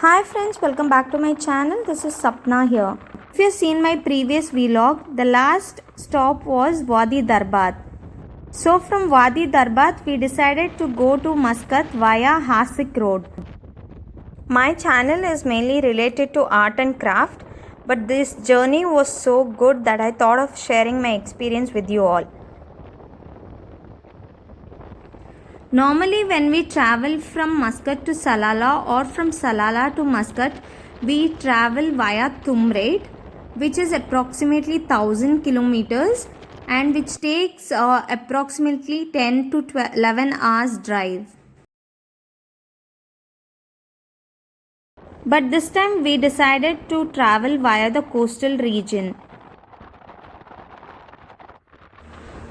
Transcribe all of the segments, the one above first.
Hi friends, welcome back to my channel. This is Sapna here. If you've seen my previous vlog, the last stop was Wadi Darbat. So from Wadi Darbat, we decided to go to Muscat via Hasik Road. My channel is mainly related to art and craft, but this journey was so good that I thought of sharing my experience with you all. Normally, when we travel from Muscat to Salalah or from Salalah to Muscat, we travel via Tumreit, which is approximately 1000 kilometers and which takes approximately 10 to 11 hours drive. But this time we decided to travel via the coastal region.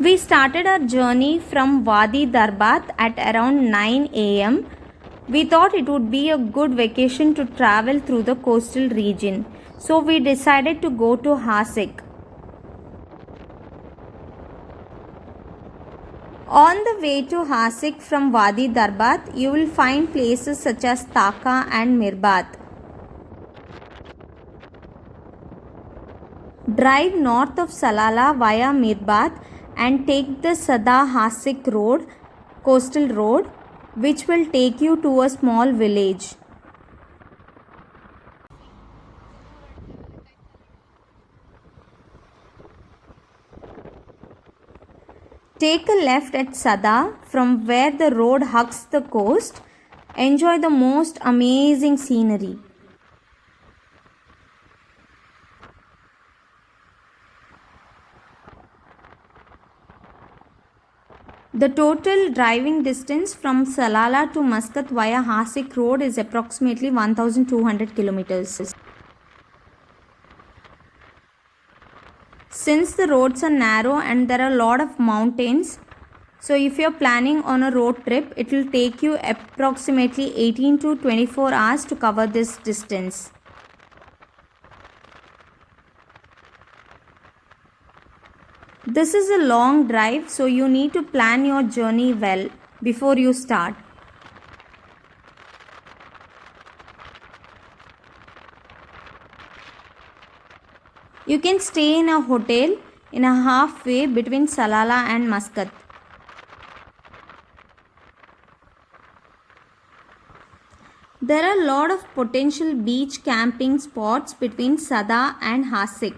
We started our journey from Wadi Darbat at around 9 am. We thought it would be a good vacation to travel through the coastal region. So we decided to go to Hasik. On the way to Hasik from Wadi Darbat, you will find places such as Taka and Mirbat. Drive north of Salalah via Mirbat and take the Sada Hasik road, coastal road, which will take you to a small village. Take a left at Sada from where the road hugs the coast. Enjoy the most amazing scenery. The total driving distance from Salalah to Muscat via Hasik road is approximately 1200 kilometers. Since the roads are narrow and there are a lot of mountains, so if you're planning on a road trip, it will take you approximately 18 to 24 hours to cover this distance. This is a long drive, so you need to plan your journey well before you start. You can stay in a hotel in a halfway between Salalah and Muscat. There are a lot of potential beach camping spots between Sada and Hasik.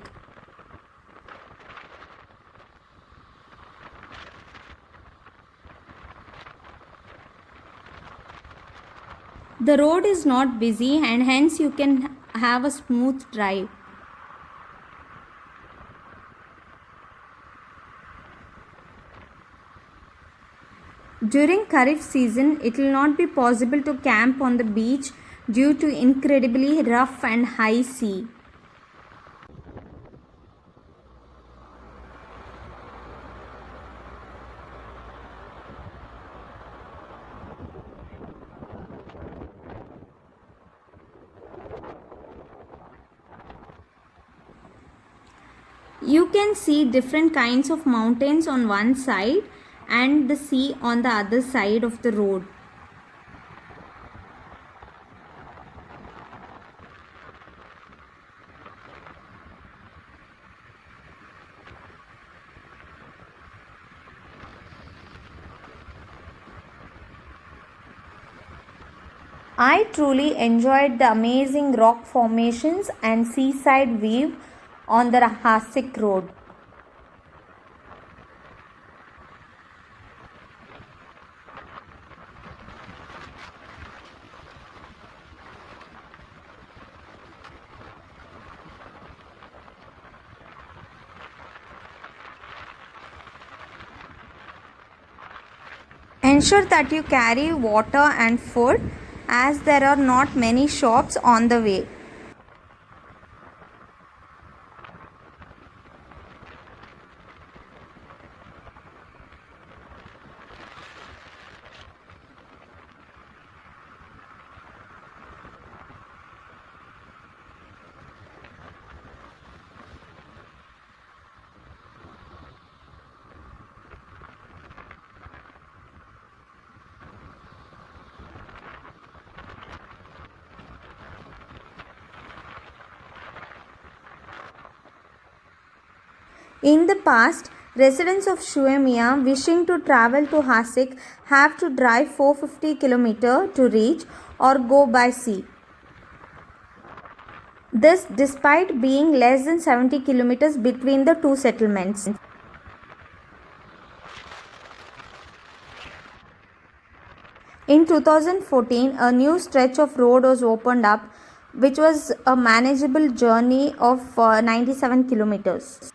The road is not busy and hence you can have a smooth drive. During Kharif season, it will not be possible to camp on the beach due to incredibly rough and high sea. You can see different kinds of mountains on one side and the sea on the other side of the road. I truly enjoyed the amazing rock formations and seaside view on the Hasik road. Ensure that you carry water and food as there are not many shops on the way. In the past, residents of Shuemia wishing to travel to Hasik have to drive 450 km to reach or go by sea. This despite being less than 70 kilometers between the two settlements. In 2014, a new stretch of road was opened up, which was a manageable journey of 97 kilometers.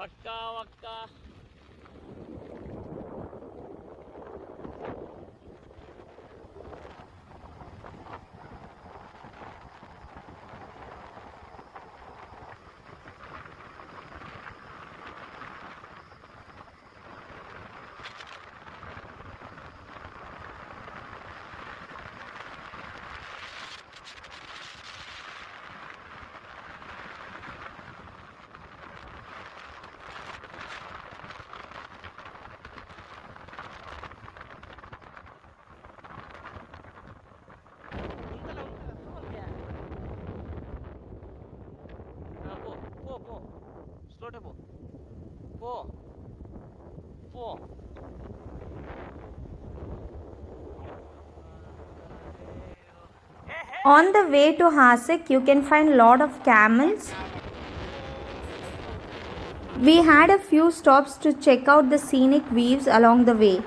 Vakka, vakka. పో స్లోటే పో పో. On the way to Hasik, you can find lot of camels. We had a few stops to check out the scenic views along the way.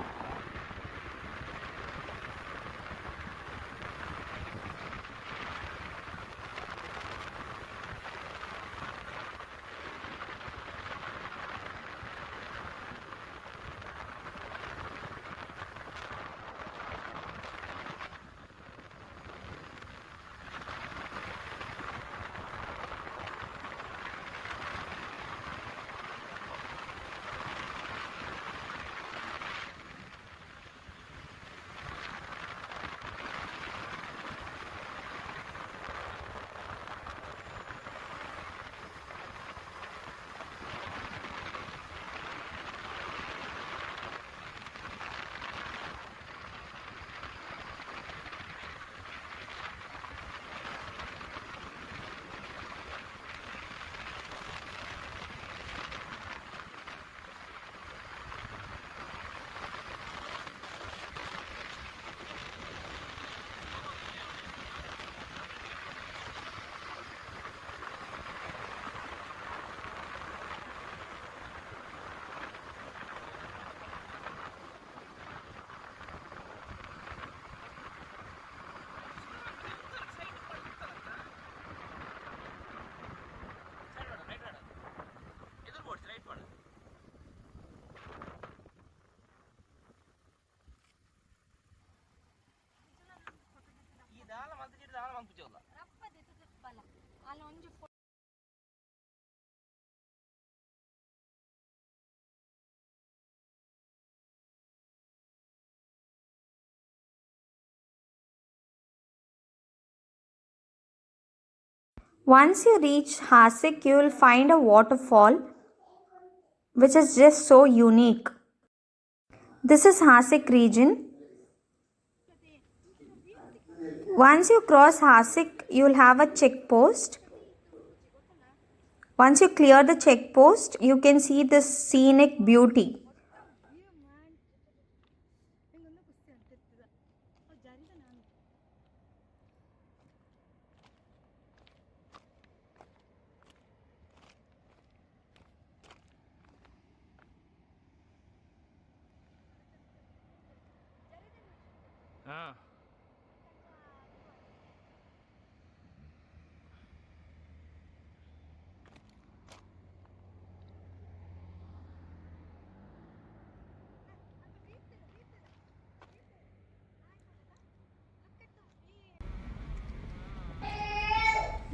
Once you reach Hasik, you will find a waterfall which is just so unique. This is Hasik region. Once you cross Hasik, you will have a check post. Once you clear the check post, you can see this scenic beauty.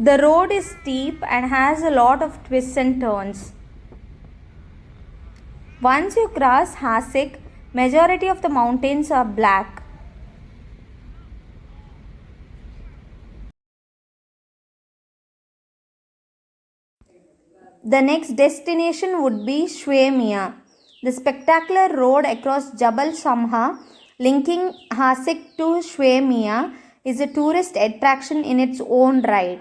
The road is steep and has a lot of twists and turns. Once you cross Hasik, majority of the mountains are black. The next destination would be Shwemia, the spectacular road across Jabal Samha linking Hasik to Shwemia is a tourist attraction in its own right.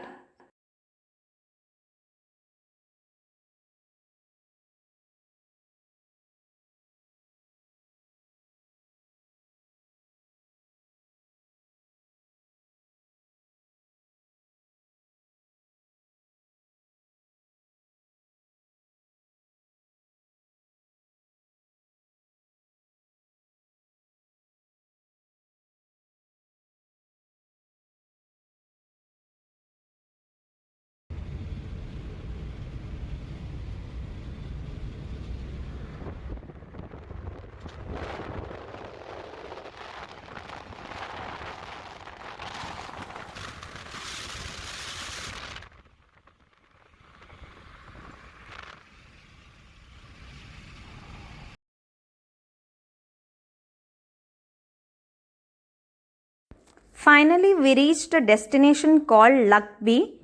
Finally, we reached a destination called Lakby.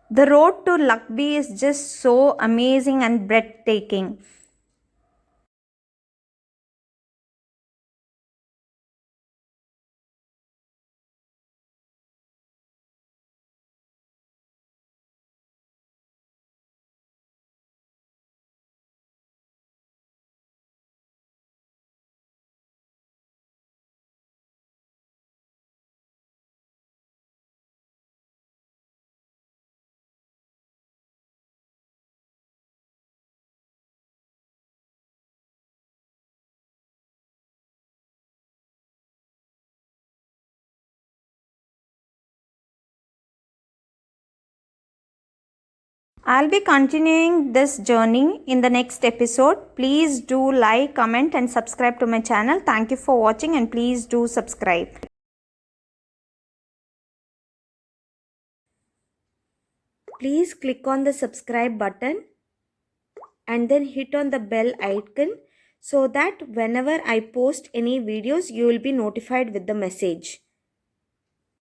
The road to Lakby is just so amazing and breathtaking. I'll be continuing this journey in the next episode. Please do like, comment and subscribe to my channel. Thank you for watching and please do subscribe. Please click on the subscribe button and then hit on the bell icon so that whenever I post any videos, you will be notified with the message.